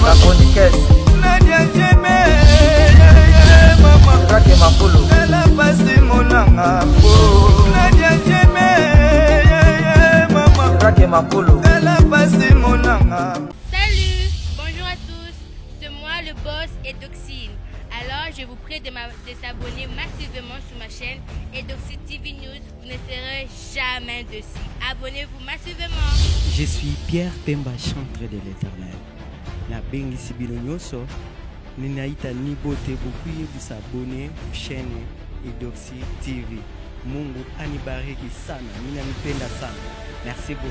La chroniqueuse Nadia Jebe Maman Rake Mapolo Elle a passé mon angapo Nadia Jebe Maman Rake Mapolo Elle a passé mon angapo. Salut, bonjour à tous, c'est moi le boss Edoxine. Alors je vous prie de s'abonner massivement sur ma chaîne Edoxine TV News, vous ne serez jamais dessus. Abonnez-vous massivement. Je suis Pierre Temba, chantre de l'Éternel. Na bengi sibino nyoso, ninaita nibote beaucoup de s'abonner chaîne Edoxine TV. Mungu anibariki sana, mina nipenda sana. Merci beaucoup.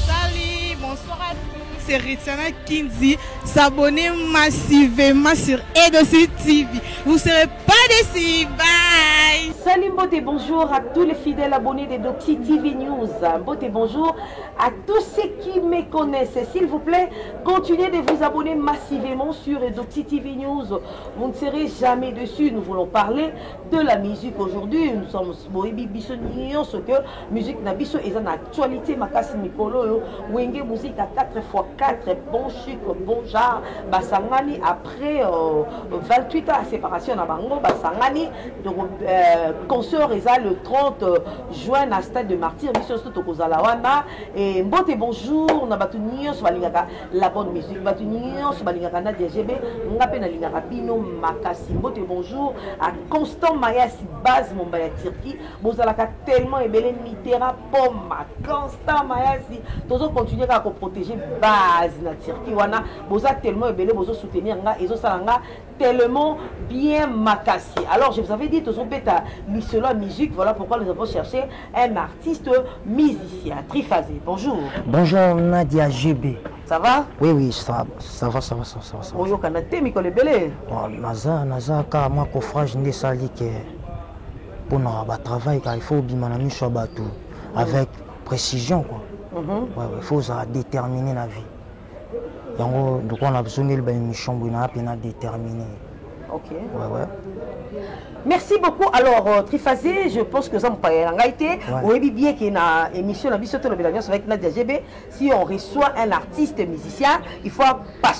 Salut, bonsoir à tous. C'est Ritiana Kinzi. S'abonner massivement sur Edoxine TV. Vous ne serez pas déçus. Bye. Salut Mbote, bonjour à tous les fidèles abonnés d'Edoxine TV News. Mbote, bonjour à tous ceux qui me connaissent. S'il vous plaît, continuez de vous abonner massivement sur Edoxine TV News. Vous ne serez jamais déçus. Nous voulons parler de la musique aujourd'hui. Nous sommes Boebi Bissonion, ce que musique Nabiso est en actualité. Makasi Mikolo, Wenge musique à 4x4, bon chic, bon genre. Basangani après 28 ans de séparation à Bango, Basangani, donc concert est le 30 juin à Stade de Martyr, mission Tokozalawana. Et Mbote, bonjour, on a batunion sur la bonne musique, batunion sur Nadia Jebe, on a peine à l'Ingarapino, Makasi. Mbote, bonjour à Constant Mayasi, base Mombaya Turquie, Bozalaka tellement et belé Mitera Poma, Constant Mayasi, tous continuer à protéger base na Turquie, wana, Boza tellement et belé, Bozo soutenir, et Salanga tellement bien Makasi. Alors, je vous avais dit, tous on peut mission la musique, voilà pourquoi nous avons cherché un artiste musicien. Trifazé, bonjour. Bonjour Nadia GB. Ça va? Oui, ça va. Bonjour, Kanate, Mikole Belé. Naza, car moi, coffrage, n'est sali que pour notre travail, car il faut bien bateau avec précision, quoi. Il faut déterminer la vie. Donc, on a besoin de mission pour déterminer. Ok. Ouais. Merci beaucoup. Alors, Trifazé, je pense que ça me paraît en été. Oui, bien qu'il y ait une émission avec Nadia GB. Si on reçoit un artiste musicien, il faut pas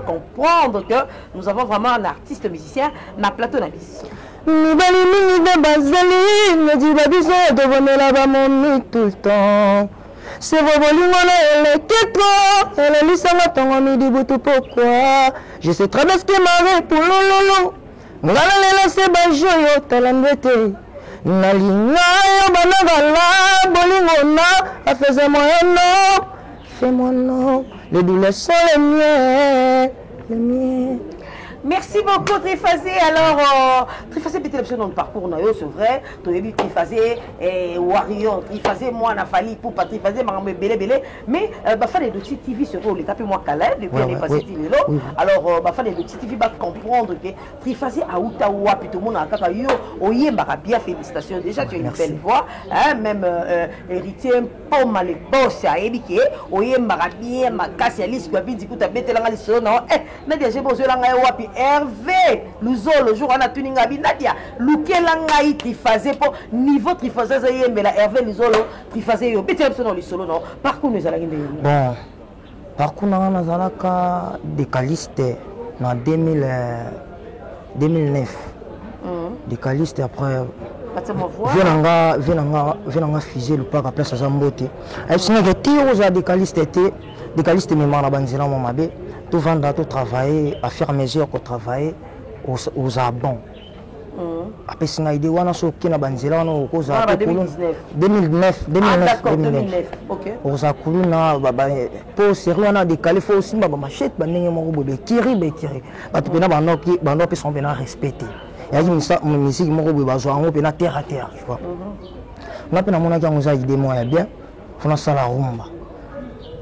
comprendre que nous avons vraiment un artiste musicien dans le plateau Nabis. Tout le temps. C'est vos bolingo elle est trop. Elle est lissanga tongo midi butu pourquoi. Je sais très bien ce qui m'arrive pour lolo. Ngala lela se bajo yo talambete. Nalinga yo banagala bolingo na affaisez-moi non. Fais-moi non. Les douleurs sont les miens. Merci beaucoup Trifazé. Alors, Trifazé peut-être l'option dans le parcours, c'est vrai. Tu as vu Trifazé et Warrior, Trifazé, moi, na Fali, pour pas Trifazé, belé. Mais, bah, les Edoxine TV sur le tapis moi calais, depuis les Trifazé TV là. Alors, bah, les Edoxine TV va comprendre que Trifazé a Outawa, puis tout le monde a Kakayo, Oye, bien, félicitations. Déjà, tu as une belle voix, hein, même héritier, pas mal les boss, à Ebike, Oye, bien, ma casse, Alice, quoi, bien, du coup, tu as bêté la liste, non, Nadia, j'ai besoin de Hervé, nous le jour on a tuning à Nadia, Lukelangaï Trifazé pour niveau Trifazé, mais la Hervé, nous Trifazé, yo, petit dans le solo, non, parcours nous allons bon, parcours nous allons décaliste en 2009, décaliste après. Venanga fusée le parc à place à Zambote. Elle s'est décaliste mémoire la banzela mon mabé. Tout vendre, tout travailler, à faire mesure qu'on travaille aux abons. Après, si on a idée, on a sauté na banzela, on a causé 2009. Ok. Aux akuluna, pour sérieux, on a décalé, faut aussi ma machette, banning mon robot, tirer. Parce que bano sont bien respectés. Il y a une musique, mon robot, on a terre à terre, tu vois. On a peine à mon avis, on a idée, moi, bien, on a ça la rumba.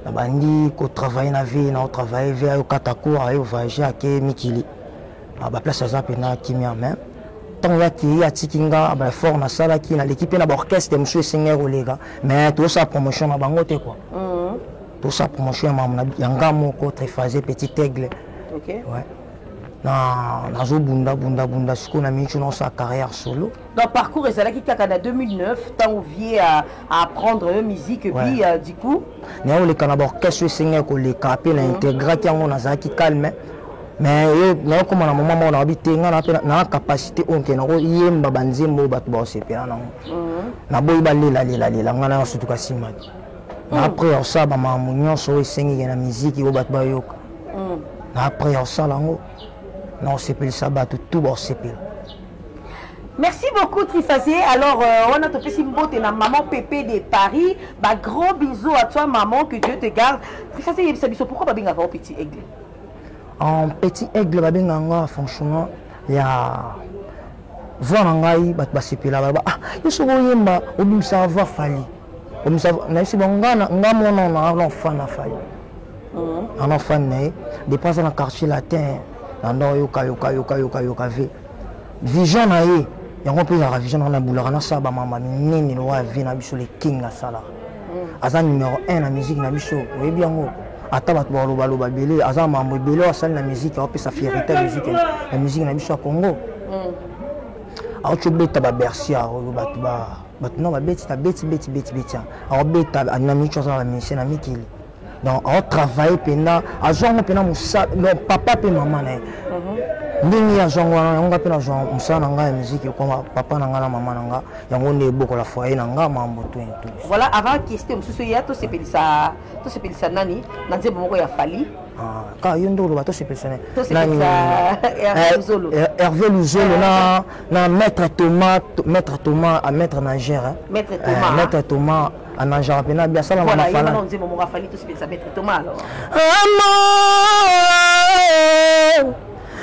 La bandi ko travaille na vie na travailler vers au Katakour et au voyager à Mikili. La place ça pena kimia même. Tant là qui a tikinga ba fort na sala qui na l'équipe na orchestre monsieur Seigneur Olega. Mais tout ça promotion na bangote quoi. Tout ça promotion na yanga moko Trifazé petit aigle. OK. Ouais. nazobunda bunda sikoyo na mingi na sa carrière solo. Donc parcours ezalaki kaka na 2009 tant vie à apprendre musique et puis du coup naoleka na baorchestre esengaki koleka mpe na intégraki yango nazalaki calme mais nakokoma na moma moko nayobi te nga na capacité oyo nke nakoyemba banzembo oyo bato baosepela nango naboyi balelalela nga na surtout kasimaki na après osala bamakambo nyonso oyo esengeki na miziki oyo bato bayoka na après osala yango naosepelisa bato tout baosepela. Merci beaucoup Trifasé. Alors on a topé Simbote na maman Pépé de Paris. Bah gros bisous à toi maman, que Dieu te garde. Trifasé yebisa biso pourquoi ba benga petit aigle? En petit aigle ba benga nga franchement ya voir ngai bat basepela ba yo so yemba obimsa va fali. Obimsa na si bangana nga mona na enfant na fali. Un enfant né dépasse dans le quartier latin. Nando yoka ve. Vision na ye. Yango pe la vision na boulara na saba mama nini lo wa vie na biso le king la sala. Aza numéro 1 na musique na biso. Oui bien ngo. Ata bat baloba belé aza mambo belé asali na musique a pe sa fierté musique. La musique na biso à Congo. A ocho beta ba Bercia o bat no ba beti a beta na mi chose na mi na mikili. Donc on travaille pendant à zongo pendant musa non papa pe maman na. Ndingi ya zongo nga pe na zongo musa na nga ya musique ko papa na nga na maman na nga yango ne boko la foyer na nga mambo tout. Voilà avant question mususu ya to sepelisa nani na nzembo moko ya fali. Ka yondo lo bato sepelisa nani Hervé Luzolo na maître Thomas à maître nageur maître Thomas à nageur pena bien ça la voilà fala. Voilà, on dit mon fali to sepelisa maître Thomas alors.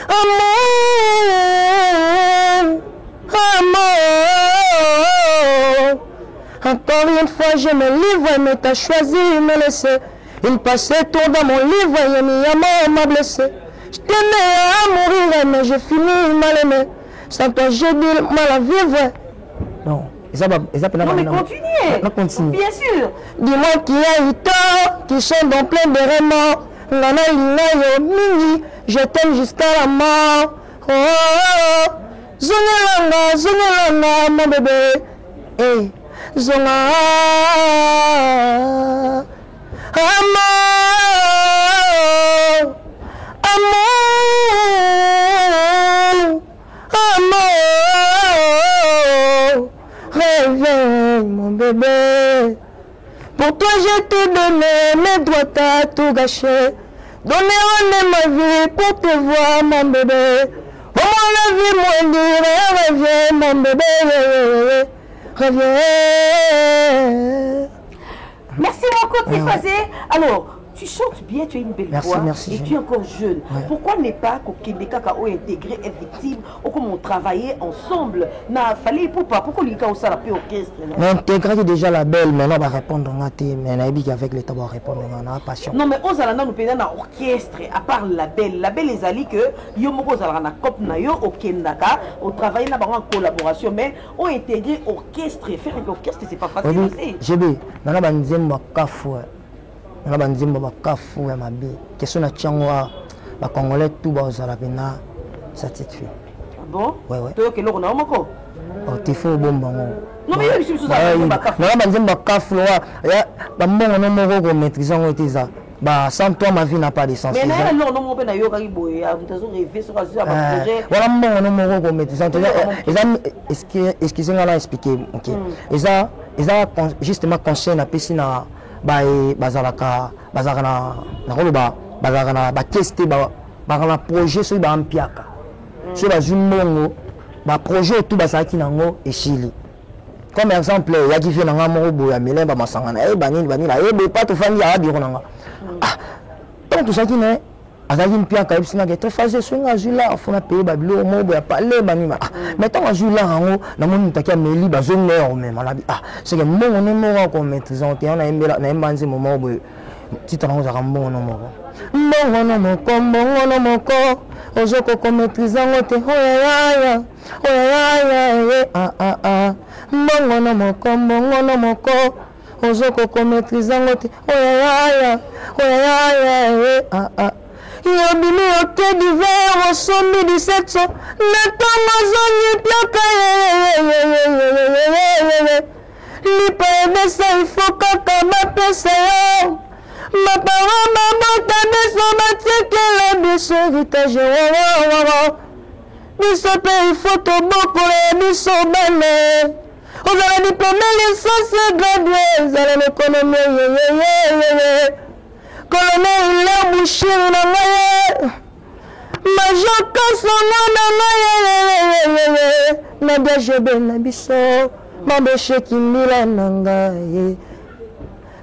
Amour, encore une fois je me livre, mais t'as choisi de me laisser. Il passait tout dans mon livre et mi amour m'a blessé. Je tenais à mourir, mais je finis mal aimé. Sans toi j'ai du mal à vivre. Non, non mais continuez. Bien sûr. Dis-moi qui a eu tort, qui sont dans plein de remords. Nana lina yo mingi, je t'aime jusqu'à la mort. Oh, oh, oh. Zongelanga, mon bébé. Hey, zonga. Amour, amour, réveille mon bébé. Pour toi je t'ai donné, mes doigts t'as tout gâché. Donner ma vie pour te voir mon bébé. Oh la vie moi dire, reviens mon bébé. Reviens. Merci beaucoup Trifasé. Alors, tu chantes bien, tu as une belle voix merci, et tu es encore jeune. Ouais. Pourquoi ne pas Kaka intégrer effectivement ou comment travailler ensemble? N'a fallu pourquoi lui au ça la orchestre. Mais intégrer déjà la belle, mais on va répondre en athée, mais on a dit qu'avec l'État on va répondre en passion. Non mais on a nous payer dans orchestre à part la belle les alliés que yo moko za na cop na yo au Kendaka, au travail là en collaboration mais on intégrer orchestre faire un orchestre c'est pas facile aussi. GB, nana banzemba kafu. On a banzimba bakafu ya mabe question na tiangwa ba congolais tout ba ozala pena satisfait. Bon ouais to ke loko na moko oh te fo bomba ngo non mais il suffit ça bakafu na banzimba bakafu ya ba mbongo no moko ko maîtriser ngo teza ba sans toi ma vie n'a pas de sens. Mais là non non pe na yo ka boye a vous rêver sur ça ba projet voilà mbongo no moko ko maîtriser excusez-moi là expliquer OK eza justement conseil na pesi na bazalaka na koloba bazalaka na bateste na projet so ba ampiaka so bazumbongo ba projet tout bazalaki nango esili comme exemple ya ki fait nanga moko boya melemba masangana banini pas to fandi ya biro nanga donc tout ça qui ne azaki mpiaka ebisina ke to faze swinga zula afuna payer babilo mobo ya parler banima mais tant zula rango na moni takia meli bazongo même malabi c'est que mon numéro ko maîtriser on a embela na embanzi momo bo titre rango za mbongo no moko mbongo no moko ozoko ko maîtriser ngote hoya mbongo no moko ozoko ko maîtriser ngote hoya Yobimi oke d'hiver au sommet du 700. Natongo zongi pioka lipa ebesa ifo kaka bapesa yo. Maparo mabota biso batikela biso héritage wawawawa. Biso pe ifo tobokola biso bane. Ozala diplômé licence gradué ezala l'économie colonel la bouchir na ngai major kasonga na ngai nadia jebe na biso mabeshe kimbila na ngai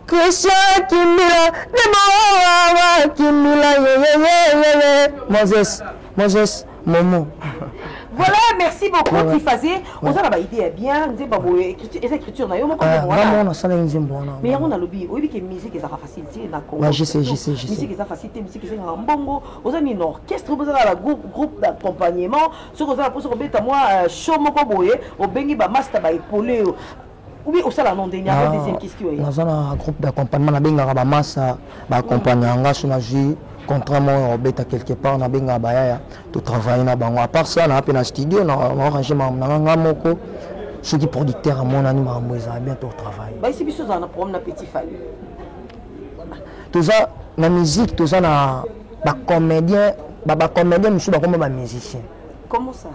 Christian kimbila deboa kimbila Moses Momo. Voilà, merci beaucoup Tifazi. On a la idée bien, on dit bah les écritures na yo mo comme moi on a ça les mbona. Mais on a lobby, oui que musique ça facilité na Congo. Je sais. Musique ça facilité, musique c'est en bongo. On a une orchestre, on a la groupe d'accompagnement. Sur on a pour se remettre moi show moko boye, au bengi ba master ba épauler. Oui, au salon non dernière deuxième question. Dans un groupe d'accompagnement na benga ba massa ba accompagner nga sur na jus. Contrairement au bêta quelque part, on a bien tout travailler na bango. À part ça, on a un studio, on a arrangé moko. Ceux qui producteurs à mon anime à moi, ils ont bientôt travail. Bah ici, bisous, on a problème na petit Fally. Tout ça, la musique, tout ça, na ba comédien, monsieur, ba comme ba musicien. Comment ça?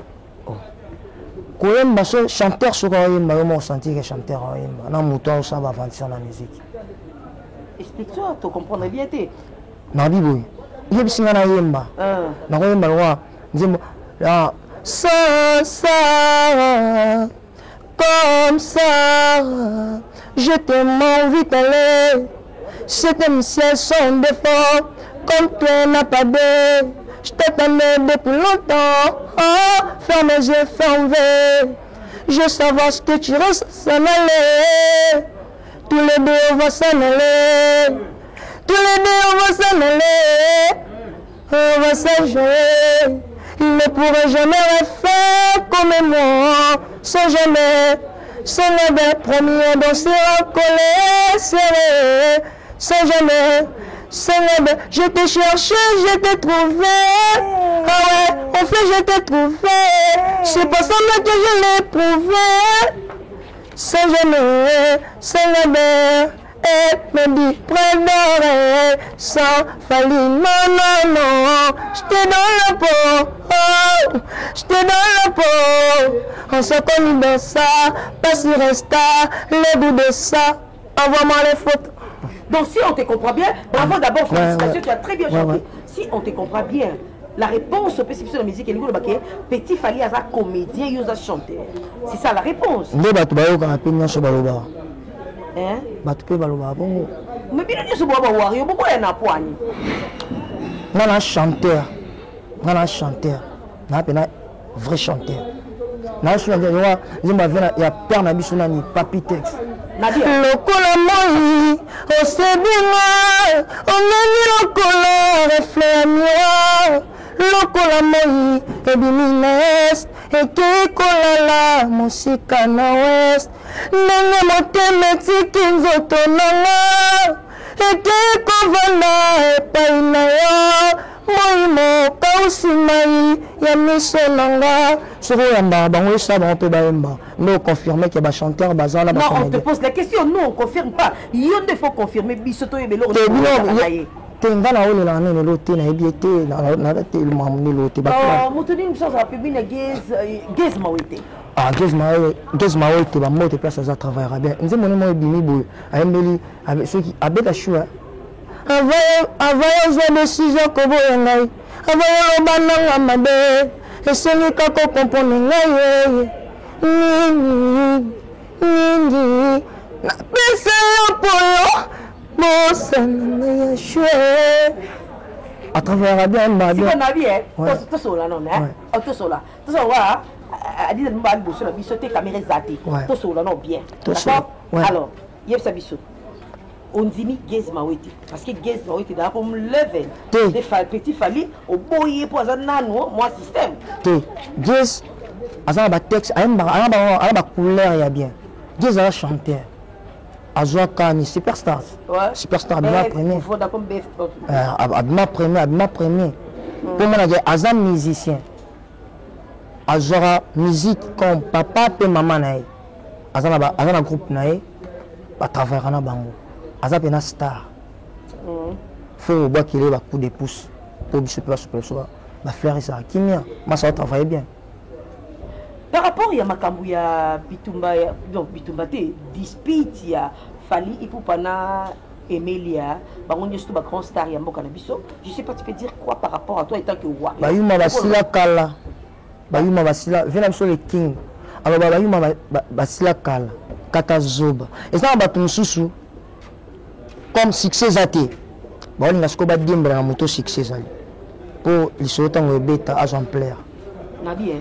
Quand même, bah chanteur sur un bah on sentir que chanteur un na mouton ça va vendre sur la musique. Explique-toi, tu comprends bien t'es. Na bibo. Il y a yemba. Na yemba wa nzembo la ça comme ça je t'aime envie d'aller c'est un ciel sans défaut comme toi n'a pas de je t'attendais depuis longtemps ferme les yeux ferme je savais ce que tu restes s'en aller tous les deux on va s'en aller. Tous les deux on va s'en aller, on va s'enjouer. Il ne pourrait jamais faire comme moi, sans jamais. Sans jamais, promis à danser, à coller, serré. Sans jamais, sans jamais. Je t'ai cherché, je t'ai trouvé. Ah ouais, en fait je t'ai trouvé. C'est pas semblant que je l'ai prouvé. Sans jamais, sans jamais. Et me dit près d'oreille, sans Fally, non, j'étais dans la peau, j'étais dans la peau, on s'est connus dans ça, pas sur Insta, le bout de ça, envoie-moi les photos. Donc si on te comprend bien, bravo d'abord, félicitations, tu as très bien chanté. Si on te comprend bien, la réponse au spécifique de la musique, Petit Fally a comédien, il a chanté. C'est ça la réponse. Hein? Mais bien sûr, un chanteur, vrai chanteur. Il y a père Nabisonani, Papi Tex. Le colomoi, au Sébina, on a mis le color, reflet miroir. Le colomoi, et bimines, et qui colala, musique na ouest. Nenge motema etiki nzoto nanga eke kovanda epai na yo moi mokausi mai ya miso nanga soko oyamba bango esa bango mpe bayemba nde oconfirme ke bachanteur baza na non on te pose la question non on confirme pas yo nde faut confirmer biso toyebela te nga na olelaka nini lo te nayebi ete nala te mamu lo te moto nini biso azala pebi na gaz mawe te Gaz Maoui te ba moto place à travailler bien. Nous avons mon bimi boy. Ayembeli avec ceux qui abet la choix. Avant aux décisions que vous avez. Avant le banana mabé. Et celui qui comprend ngai. Ni. Na pesa pour bossa na choix. À travers bien ma bien. Si on a bien, tout cela non hein. Tout cela. Tout ça va. A dit que nous allons bosser la biseau, tes caméras zatées. Tout ça, non bien. D'accord. Alors, il y a sa biseau. On dit que Gaz Maoui, parce que Gaz Maoui est dans le level. Des Petit Fally, au boyer pour un nano, moi système. Gaz, à un texte, à un couleur, il y a bien. Gaz a chanté. Azwa Kani, Superstars. Ouais. Superstar, Abima premier. Il faut d'accord, best. Abima premier. Pour moi, Azam musicien. Azora musique comme papa et maman nae. Azana groupe nae. Ba travailler na bango. Azap na star. Faut voir qu'il ait un coup de pouce pour se placer sur le ba fleur ça kimia. Moi ça travaille bien. Par rapport à makambu ya Bitumba donc Bitumba te dispute ya Fally Ipupa na Emilia, bango surtout ba grand star ya mboka na biso. Je sais pas tu peux dire quoi par rapport à toi étant que roi. Ba yuma basila kala. Ba yuma basila vena sur le king. Alors ba yuma basila kala. Kata zoba. Et ça ba tumsusu comme succès zate. Ba on ngasko ba dimbra na moto succès zali. Pour les sotango beta exemplaire. Nabi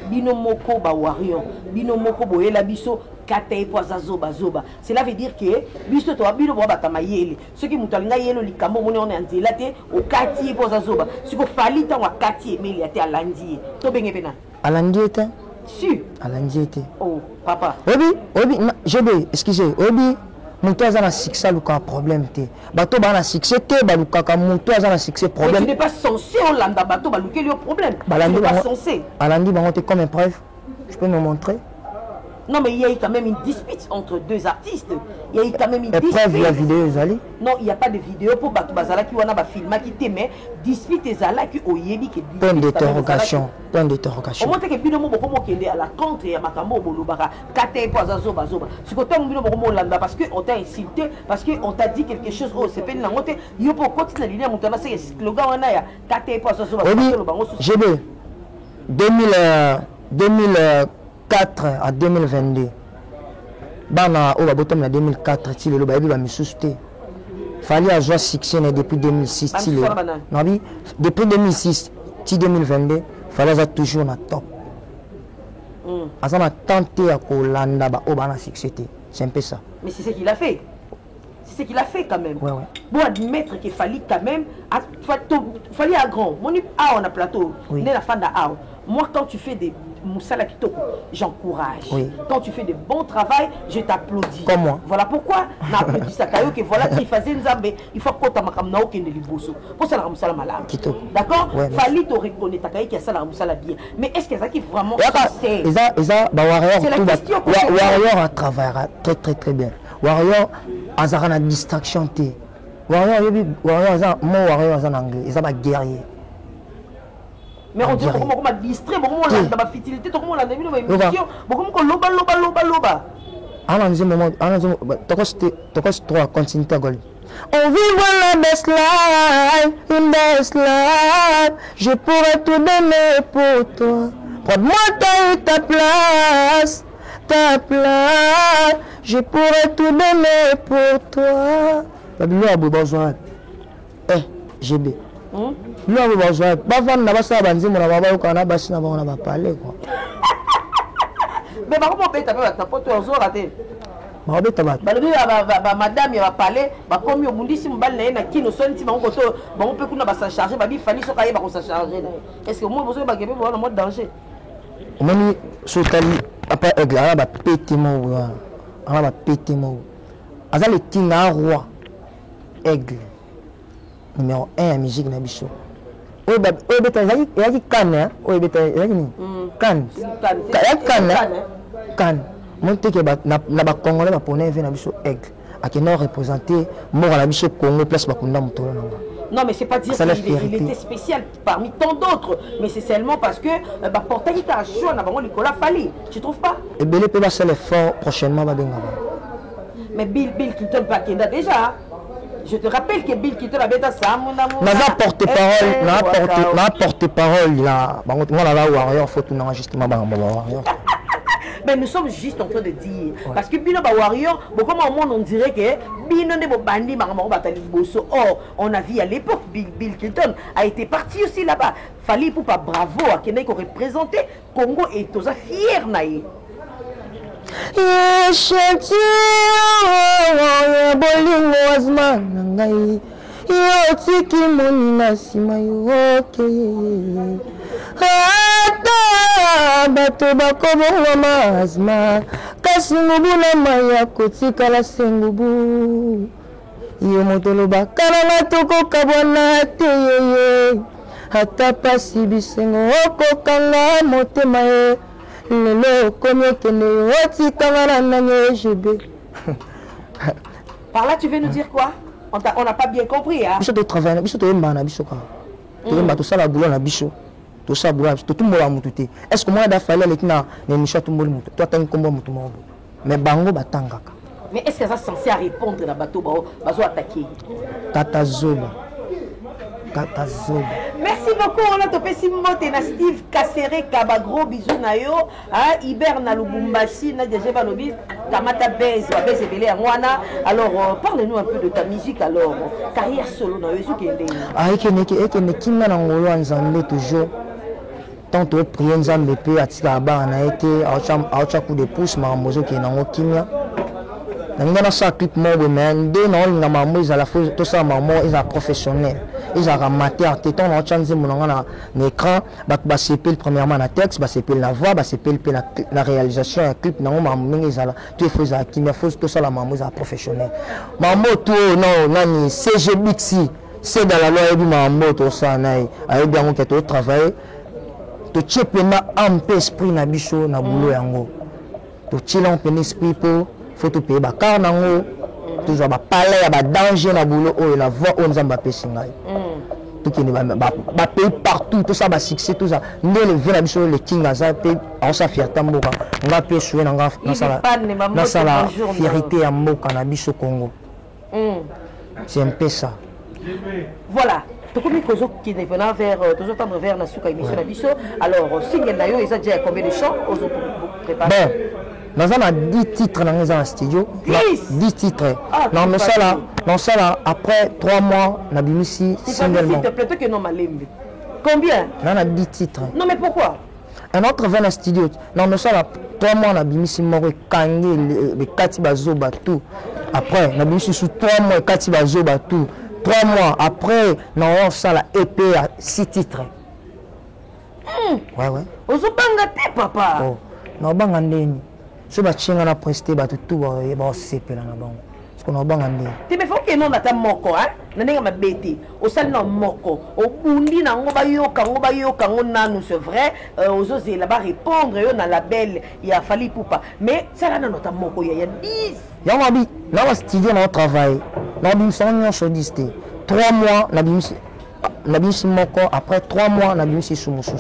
bino moko ba warrior bino moko boyela biso kate po zoba zoba cela veut dire que biso to bino bo batama yele ce qui mutalinga yelo likambo moni on anzela te o kati po zoba siko Fally tan wa kati Emilia te alandi to benge pena alandi te si alandi te oh papa obi jebe excusez obi Monto a un succès, il a problème. Bato a un succès, monto a un succès problème. Mais tu n'es pas censé en landa bato, il y a un problème. Tu n'es pas censé. Alandi, comme une preuve. Je peux me montrer. Non, mais il y a eu quand même une dispute entre deux artistes. Il y a eu quand même une dispute. Preuve la vidéo, Zali. Non, il n'y a pas de vidéo pour Bato Bazala qui wana ba film qui t'aimait. Dispute et Zala qui oyebi qui point d'interrogation. Point d'interrogation. Au moins que bino mo bokomo kende à la contre et à makambo bolobara. Kate po zoba zoba. Si ko tong bino bokomo landa parce que on t'a insulté, parce que on t'a dit quelque chose oh c'est peine na ngote, yo po continuer la ligne mutana c'est slogan wana ya kate po zoba. GB 2004 à 2022. Bana o babotom na 2004 ti lelo bayebi ba misuste. Fally a joué succès depuis 2006 ti lelo. Nabi depuis 2006 ti 2022 Fally a toujours na top. Azana tenté à kolanda ba o bana succès. C'est un peu ça. Mais c'est ce qu'il a fait. C'est ce qu'il a fait quand même. Ouais. Bon admettre qu'il fallait quand même fallait à grand. Mon on a plateau. Oui. La fin d'A. Moi quand tu fais des Moussala Kitoko, j'encourage. Oui. Quand tu fais de bons travail, je t'applaudis. Comme moi. Voilà pourquoi n'a applaudi Sakayo que voilà qui faisait Nzambe, il faut qu'on t'a makamna aucun de liboso. Pour ça la Moussala malade. D'accord? Ouais, Fallait te reconnaître Takayo qui a ça la Moussala bien. Mais est-ce que ça qui vraiment c'est la question. Warrior a travaillé très bien. Warrior a une distraction. Warrior en anglais, ils ont un guerrier. Mais on dit comment on distrait, comment on a dans ma fitilité, comment on a mis dans ma émission, comment on loba. À un moment, tu dois continuer ta gueule. On vit la best life, une best life. Je pourrais tout donner pour toi. Prends-moi ta place. Je pourrais tout donner pour toi. Babylon a besoin. GB. Nous avons besoin. Bafan n'a pas ça, banzi mon ababa ou kana basi na ba parler quoi. Mais comment on peut taper ta pote aux jours raté? Ba be tabat. Ba madame va parler, ba comme yo mundi si mbal na kino sonti ba ngoto, ba on peut kuna ba sa charger, ba bi fali so kaye ba ko sa charger. Est-ce que moi besoin ba gebe ba mode danger? On mani so tali après aigle ba pété mo ala ba pété mo. Azal le tinga roi aigle. Numéro 1 à musique na biso. O beta yaki kan o beta yaki ni kan monte ke na ba congolais ba ponais vient na biso aigle akena représenter mort na biso Congo place ba kunda mutolo na. Non mais c'est pas dire qu'il était spécial parmi tant d'autres, mais c'est seulement parce que bah porter ta chaud na bango Nicolas Fally, tu trouves pas? Et Belé peut passer l'effort prochainement ba benga. Mais Bill Clinton pas Kenda déjà. Je te rappelle que Bill Clinton avait dans sa porte-parole là. Moi là Warrior faut tout justement Warrior. Mais nous sommes juste en train de dire parce que Bino Warrior, beaucoup au monde on dirait que Bino ne bandi batali bosso. Or, on a vu à l'époque Bill Clinton a été parti aussi là-bas. Fallait pour pas bravo à Kenya qui représentait Congo et toza fier naïe. Bolingo azma nangai yotiki moni na sima yoke ata bato bakobonga mazma singubu na maya kotikala sengubu yo motoloba kananga tokokabwana te yeye ata pasi bisengo okokanga motema ye lelo okomi okende yo otikanga na nani ejebe. Par là, tu veux nous dire quoi? On n'a pas bien compris, hein? Biso to travail, biso to yemba na biso ka. To yemba to sala boulot na biso. To sala boulot, to tumbola mutu te. Est-ce que moi da fallait le na émission tumboli mutu? Toi tant kombo mutu mo. Mais bango batangaka. Mais est-ce que ça censé répondre na bateau bazo attaquer? Tata Zoba. Tata Zoba. Merci beaucoup, on a topé Simote na Steve Kassere Kaba, gros bisous na yo, hein, Iber na Lubumbashi, na déjà Balobi, Kamata Bez, Bez Ebele Amwana. Alors, parle-nous un peu de ta musique alors, carrière solo na yo, qui est ah, eke kinga na ngolo nzambe toujours. Tant que prier nzambe pe atika ba na été acha coup de pouce ma mozo qui na ngokimia. Nanga na sa clip mo mais ndé na linga mambo za la fois tout ça maman ils sont professionnels. Ils ont ramaté à téton na chanze monanga na écran ba sepel premièrement na texte ba sepel la voix ba sepel la réalisation un clip na maman mingi za la tu fais ça qui me faut tout ça la maman za professionnel. Maman tout non nani CG Bixi c'est dans la loi et maman tout ça na ay bien que tu travailler to chepena ampe esprit na biso na boulot yango. To chila ampe esprit pour faut tout payer ba car nango toujours ba palais ba danger na boulot oh la voix on nzamba pesi ngai tout qui ne ba payer partout tout ça ba succès tout ça ndé le vina biso le king aza pe on sa fierté mboka nga pe soué na sala fierté ya mboka na biso Congo. C'est un peu ça. Voilà. Comme qui est venant vers toujours tendre vers la souka émission na biso. Alors single na yo ils ont déjà combien de chants aux autres préparer? Nous avons 10 titres dans le studio. 10 titres. Non, mais ça là, après 3 mois, on a mis ici singlement. Plutôt que non, Malembe. Combien? On a 10 titres. Non, mais pourquoi? Un autre vient dans le studio. Non, mais ça là, 3 mois, on a mis ici Moro Kangé, les Katiba Zoba, tout. Après, on a mis ici sous 3 mois, Katiba Zoba, tout. 3 mois après, on a ça là, EP à 6 titres. Ouais. Aux Obangate, papa. Oh, non, Bangandeni. Si tu as presté, tu as tout c'est là. Parce qu'on a bangandé. Tu me fais que non, tu as moko, hein? Tu as bêté. Au sein de moko. Au bundi, c'est vrai. Aux autres, là-bas répondre, on a la belle, il a fallu pour pas. Mais ça là, notre moko, il y a 10. Il y a un bit. Là, on a studié dans le travail. Là, on a 3 mois, on a mis moko. Après 3 mois, on a mis sous mon sous.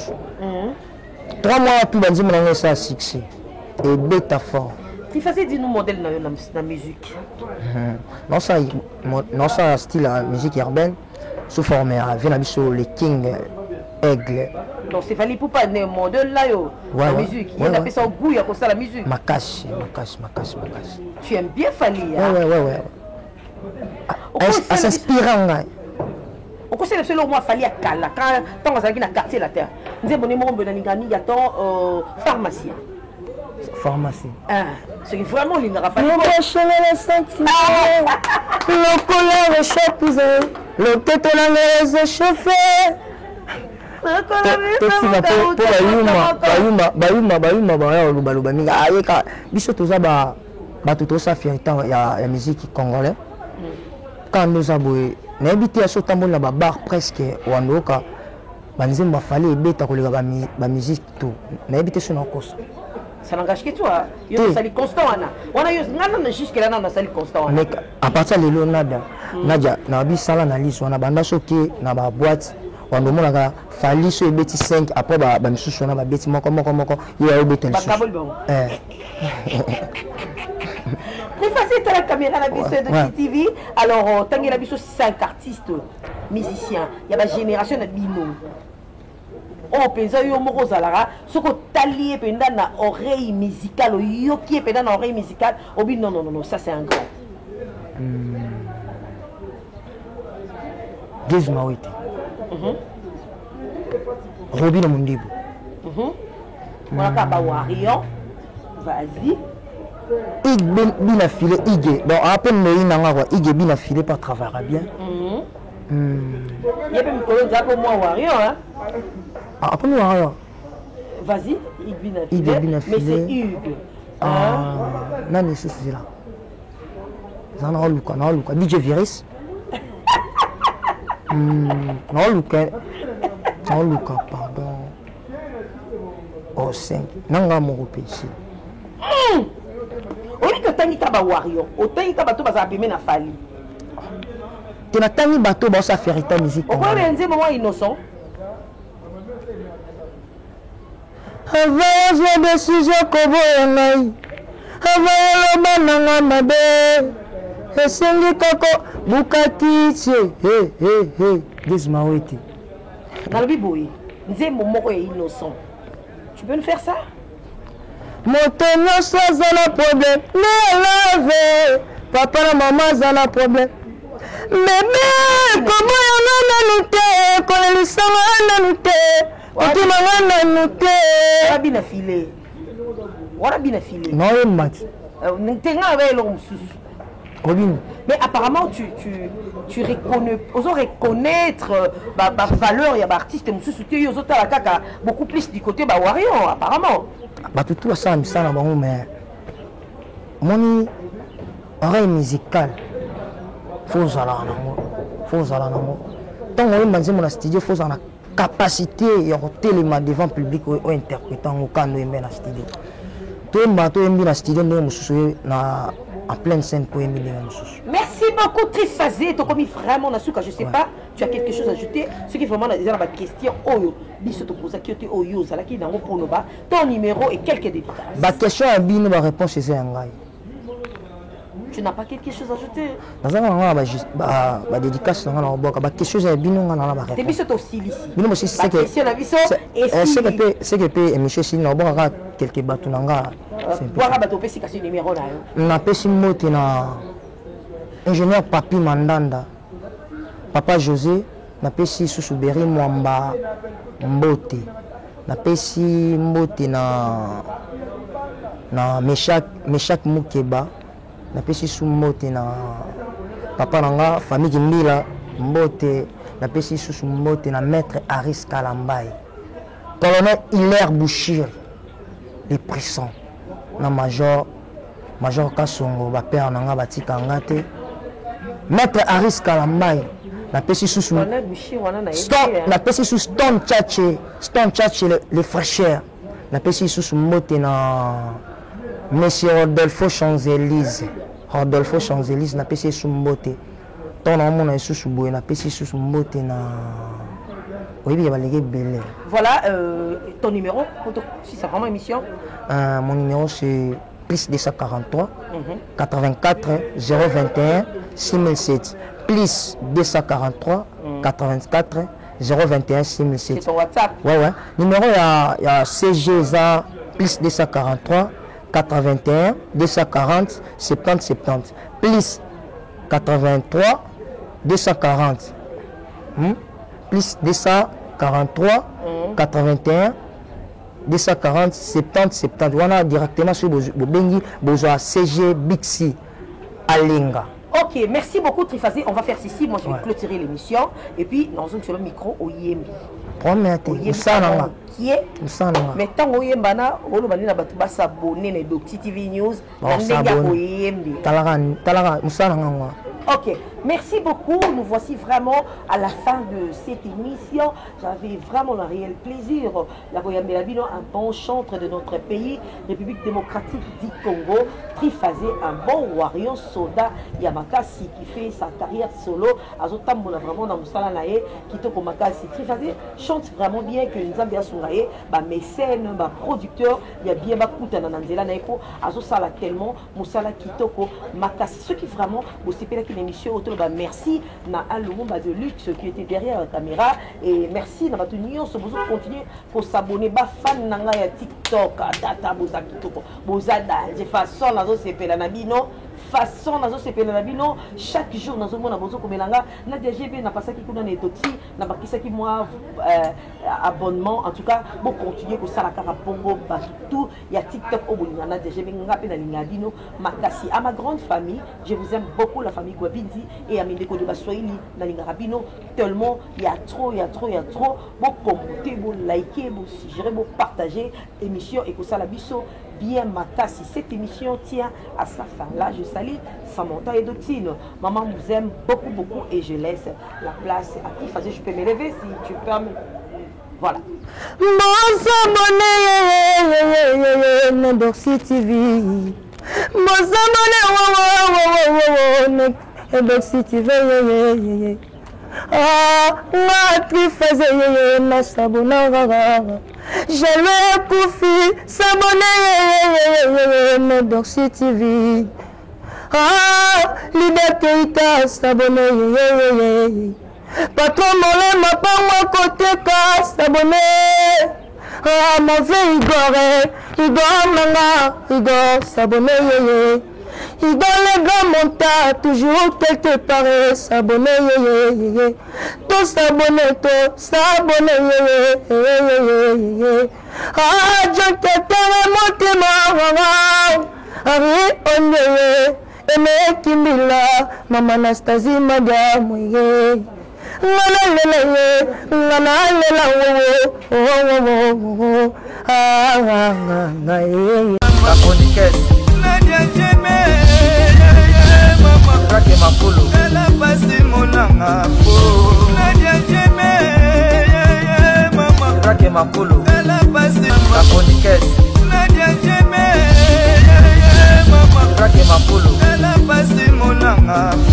3 mois, tout le monde a ça succès. Et bêta fort. Tu faisais dire nous modèle dans la musique. Non ça style la musique urbaine sous forme avec les King Aigle. Donc c'est fallait pour pas un modèle là yo la musique. Il a fait ça au goût à cause de la musique. Makash. Tu aimes bien Fali hein? Ouais. À s'inspirant là. Au conseil de selon moi Fali à Kala quand on s'agit dans quartier la terre. Nous avons numéro de Ningani il y a ton pharmacien. Pharmacie. C'est vraiment l'indra Fali. Le sentiments, le colère échappé, le tête la chauffé. Biso toza ba tout ça fierté ya musique congolais. Quand nous avons n'habité à ce temps là ba bar presque wandoka banzemba fallait beta kolega ba musique tout n'habité sur nos cause. Ça n'engage que toi. Il y a sali constant on a eu ngana jusqu'à là na sali constant. Mais à partir de Leonardo Nadia na bisala na liste on a banda choqué na ba boîte on demande à Fali sur beti 5 après ba misusu na ba beti moko il y a beti très facile la caméra la biso de TV. Alors tangi la biso 5 artistes musiciens, il y a la génération de bino. Oh, pensa yo moko zalara, soko talié pendant na oreille musicale, yo qui est pendant na oreille musicale, obi non, ça c'est un grand. Deux Mawete. Robin Mundibu. On a pas Warion. Vas-y. Il bien affilé, il donc après le nanga quoi, il bien affilé par travailler bien. Il y a même pour moi Warion hein. Après nous Warion. Vas-y, il bien affilé. Mais c'est Hugues. Nani c'est là. Zana Luka, DJ Virus. Luka, pardon. Oh 5. Nanga mon ici. Oui que tangi kaba warrior, autant bato baza abimé na fali. Tu n'as tangi bato ba sa ferita musique. Pourquoi benze moment innocent? Avance la décision kobo yangai. Avance le bananga mabe. Esengi koko bukati tse. Hey. This maweti. Nalobi boy, nzembo moko est innocent. Tu peux nous faire ça? Motonyo ça un problème. Ne lave. Papa et maman ça un problème. Bébé, comment on a noté? Quand les sangs on a noté. Non, mais apparemment tu reconnais, osons reconnaître la valeur il y a artiste beaucoup plus du côté Warrior apparemment. Tout ça mais mon oreille musicale faut tant on mon studio faut la capacité et téléma devant public ou interprétant au can dans la studio. Tout bateau aime la studio na en pleine scène pour aimer les choses. Merci beaucoup Trifazé, tu comme vraiment na souka je sais pas, tu as quelque chose à ajouter, ce qui vraiment déjà la question oyo biso to posa ki oyo zala ki nango pour ba ton numéro et quelques détails. Ba question a bino ba réponse c'est ngai. Tu n'as pas quelque chose à ajouter? Dans un moment ba dédicace na na boka ba question a bino na na ba réponse. Te biso to aussi. Bino aussi c'est que question na biso et c'est que pe émission si na boka quelques bateaux nanga. Boira bateau pesi kasi numéro na yo. Na pesi mote na ingénieur Papi Mandanda. Papa José na pesi Susuberi Mwamba Mbote. Na pesi Mbote na Meshak Mukeba. Na pesi su Mbote na papa nanga famille Mbila Mbote. Na pesi su Mbote na maître Aris Kalambai. Colonel Hilaire Bouchir. Les pressants. Na major Kasongo ba père nanga batika ngate maître Aris Kalambai na pesi susu na pesi susu Stone Chache les fraîcheurs na pesi susu mote na monsieur Rodolfo Champs-Élysées na pesi susu mote ton na susu boy na pesi susu mote na voilà ton numéro si c'est vraiment émission. Mon numéro c'est plus 243 84 021 6007 plus 243 84 021 6007. C'est ton WhatsApp. Ouais. Numéro il y a CG ça plus 243 81 240 70 70 plus 83 240 plus 243 81 240 70 70. Voilà directement sur Bobengi Bozoa CG Bixi Alinga. Ok, merci beaucoup Trifazé. On va faire ceci. Moi je vais clôturer l'émission et puis dans un sur le micro au Yembi. Qui est mais tant au Yembana, on va dire que s'abonner à Doxy TV News. Ok, merci beaucoup. Nous voici vraiment à la fin de cette émission. J'avais vraiment un réel plaisir. La Boyambe Labino, un bon chantre de notre pays, République démocratique du Congo, Trifazé, un bon warrior soldat Yamakasi qui fait sa carrière solo. Azotambola vraiment dans Moussala Nae, qui te Makasi. Trifazé chante vraiment bien que nous avons bien souraillé. Mécène, producteur, il y a bien Bakuta Nanzela Naeko, Azosala tellement, Moussala Kitoko, Makasi. Ceux qui vraiment, vous savez qu'il émission autour de merci na Alumba de luxe qui était derrière la caméra et merci na batunio ce besoin continuer pour s'abonner ba fan nanga ya TikTok data boza kitoko boza de façon nazo sepela na bino façon nazo sepela na bino chaque jour nazo mona bozo komelanga na DGB na pasaki kuna na Doxy na bakisa ki moi abonnement. En tout cas, bon continuer que ça la cara bongo tout. Il y a TikTok au Bolinana déjà Makasi. À ma grande famille, je vous aime beaucoup la famille Gwabindi et à Mindeko de Baswahili Nalingarabino. Tellement il y a trop. Bon commenter, bon liker, bon suggérer, bon partager émission et que ça la biso bien Makasi. Cette émission tient à sa fin. Là, je salue Samantha et Doctine. Maman vous aime beaucoup et je laisse la place à qui faisait. Je peux me lever si tu peux. Voilà. Mon Doxy TV. Mon Doxy TV. Ah, ma qui faisait ma sabonara. J'allais koufi s'abonner mon Doxy TV. Ah, liberté s'abonner. Patron molé ma pas moi côté ka s'abonner. Ah, mon vieux Igor s'abonner. Il dans les grands montagnes, toujours quelque part s'abonner. Tout s'abonner. Ah, John Tetara monté mort. Ari onye, eme Kimila, Mama Anastasie madame ye. Ngana Nadia Jeme, Rake Makulu, elle a passé mon angapo. Nadia Jeme, Rake Makulu, elle a passé ma coniquette. Nadia Jeme, Rake Makulu, elle a passé mon angapo.